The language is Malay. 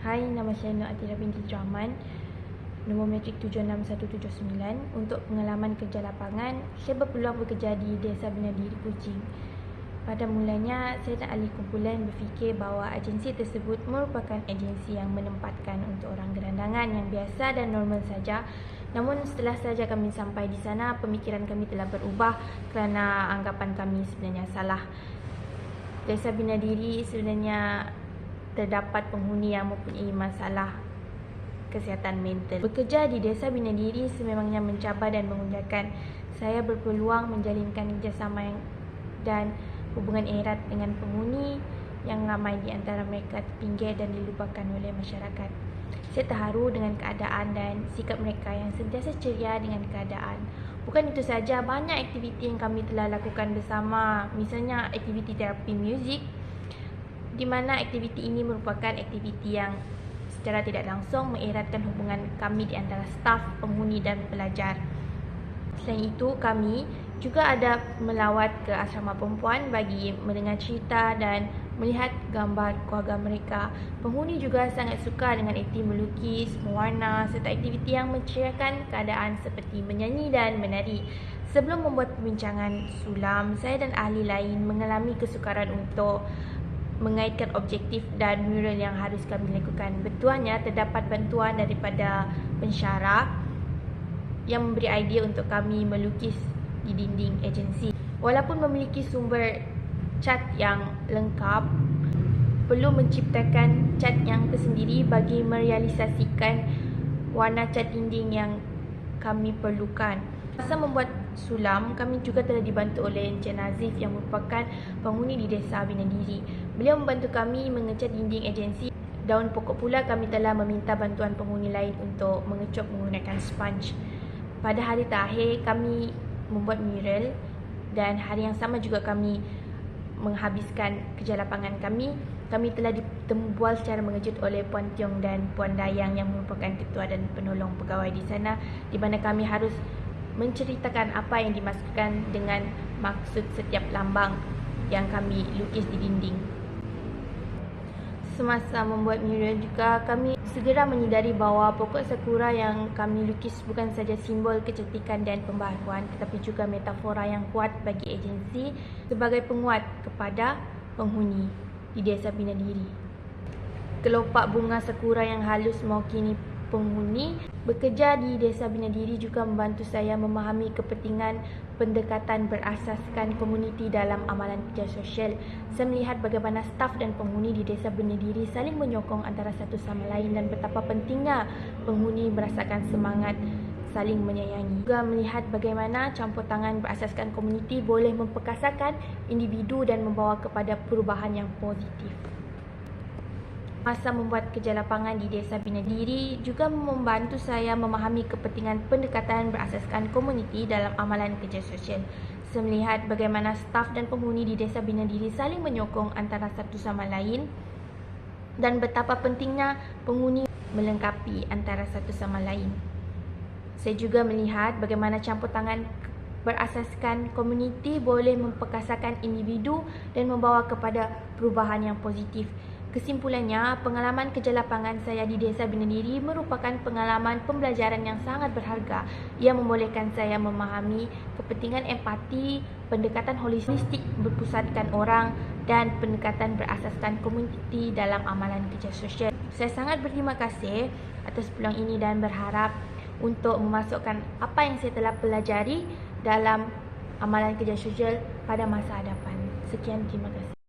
Hai, nama saya Nur Atira binti Rahman, nombor matrik 76179. Untuk pengalaman kerja lapangan, saya berpeluang bekerja di Desa Bina Diri, Kuching. Pada mulanya, saya dan ahli kumpulan berfikir bahawa agensi tersebut merupakan agensi yang menempatkan untuk orang gerandangan yang biasa dan normal saja. Namun setelah saja kami sampai di sana, pemikiran kami telah berubah kerana anggapan kami sebenarnya salah. Desa Bina Diri sebenarnya terdapat penghuni yang mempunyai masalah kesihatan mental. Bekerja di Desa Bina Diri sememangnya mencabar dan mengujakan. Saya berpeluang menjalinkan kerjasama dan hubungan erat dengan penghuni yang ramai di antara mereka terpinggir dan dilupakan oleh masyarakat. Saya terharu dengan keadaan dan sikap mereka yang sentiasa ceria dengan keadaan. Bukan itu saja, banyak aktiviti yang kami telah lakukan bersama, misalnya aktiviti terapi muzik, di mana aktiviti ini merupakan aktiviti yang secara tidak langsung mengeratkan hubungan kami di antara staf, penghuni dan pelajar. Selain itu, kami juga ada melawat ke asrama perempuan bagi mendengar cerita dan melihat gambar keluarga mereka. Penghuni juga sangat suka dengan aktiviti melukis, mewarna serta aktiviti yang menceriakan keadaan seperti menyanyi dan menari. Sebelum membuat perbincangan sulam, saya dan ahli lain mengalami kesukaran untuk mengaitkan objektif dan mural yang harus kami lakukan. Betulannya terdapat bantuan daripada pensyarah yang memberi idea untuk kami melukis di dinding agensi. Walaupun memiliki sumber cat yang lengkap, perlu menciptakan cat yang tersendiri bagi merealisasikan warna cat dinding yang kami perlukan. Masa membuat sulam, kami juga telah dibantu oleh Encik Nazif yang merupakan penghuni di Desa Bina Diri. Beliau membantu kami mengecat dinding agensi. Daun pokok pula kami telah meminta bantuan penghuni lain untuk mengecut menggunakan sponge. Pada hari terakhir, kami membuat mural dan hari yang sama juga kami menghabiskan kerja lapangan kami. Kami telah ditembual secara mengejut oleh Puan Tiong dan Puan Dayang yang merupakan ketua dan penolong pegawai di sana, di mana kami harus menceritakan apa yang dimaksudkan dengan maksud setiap lambang yang kami lukis di dinding. Semasa membuat mural juga, kami segera menyedari bahawa pokok sakura yang kami lukis bukan saja simbol kecantikan dan pembaharuan, tetapi juga metafora yang kuat bagi agensi sebagai penguat kepada penghuni di Desa Bina Diri. Kelopak bunga sakura yang halus mewakili penghuni bekerja di Desa Bina Diri juga membantu saya memahami kepentingan pendekatan berasaskan komuniti dalam amalan kerja sosial. Saya melihat bagaimana staf dan penghuni di Desa Bina Diri saling menyokong antara satu sama lain dan betapa pentingnya penghuni merasakan semangat saling menyayangi. Juga melihat bagaimana campur tangan berasaskan komuniti boleh memperkasakan individu dan membawa kepada perubahan yang positif. Masa membuat kerja lapangan di Desa Bina Diri juga membantu saya memahami kepentingan pendekatan berasaskan komuniti dalam amalan kerja sosial. Saya melihat bagaimana staf dan penghuni di Desa Bina Diri saling menyokong antara satu sama lain dan betapa pentingnya penghuni melengkapi antara satu sama lain. Saya juga melihat bagaimana campur tangan berasaskan komuniti boleh memperkasakan individu dan membawa kepada perubahan yang positif. Kesimpulannya, pengalaman kerja lapangan saya di Desa Bina Diri merupakan pengalaman pembelajaran yang sangat berharga. Ia membolehkan saya memahami kepentingan empati, pendekatan holistik berpusatkan orang dan pendekatan berasaskan komuniti dalam amalan kerja sosial. Saya sangat berterima kasih atas peluang ini dan berharap untuk memasukkan apa yang saya telah pelajari dalam amalan kerja sosial pada masa hadapan. Sekian, terima kasih.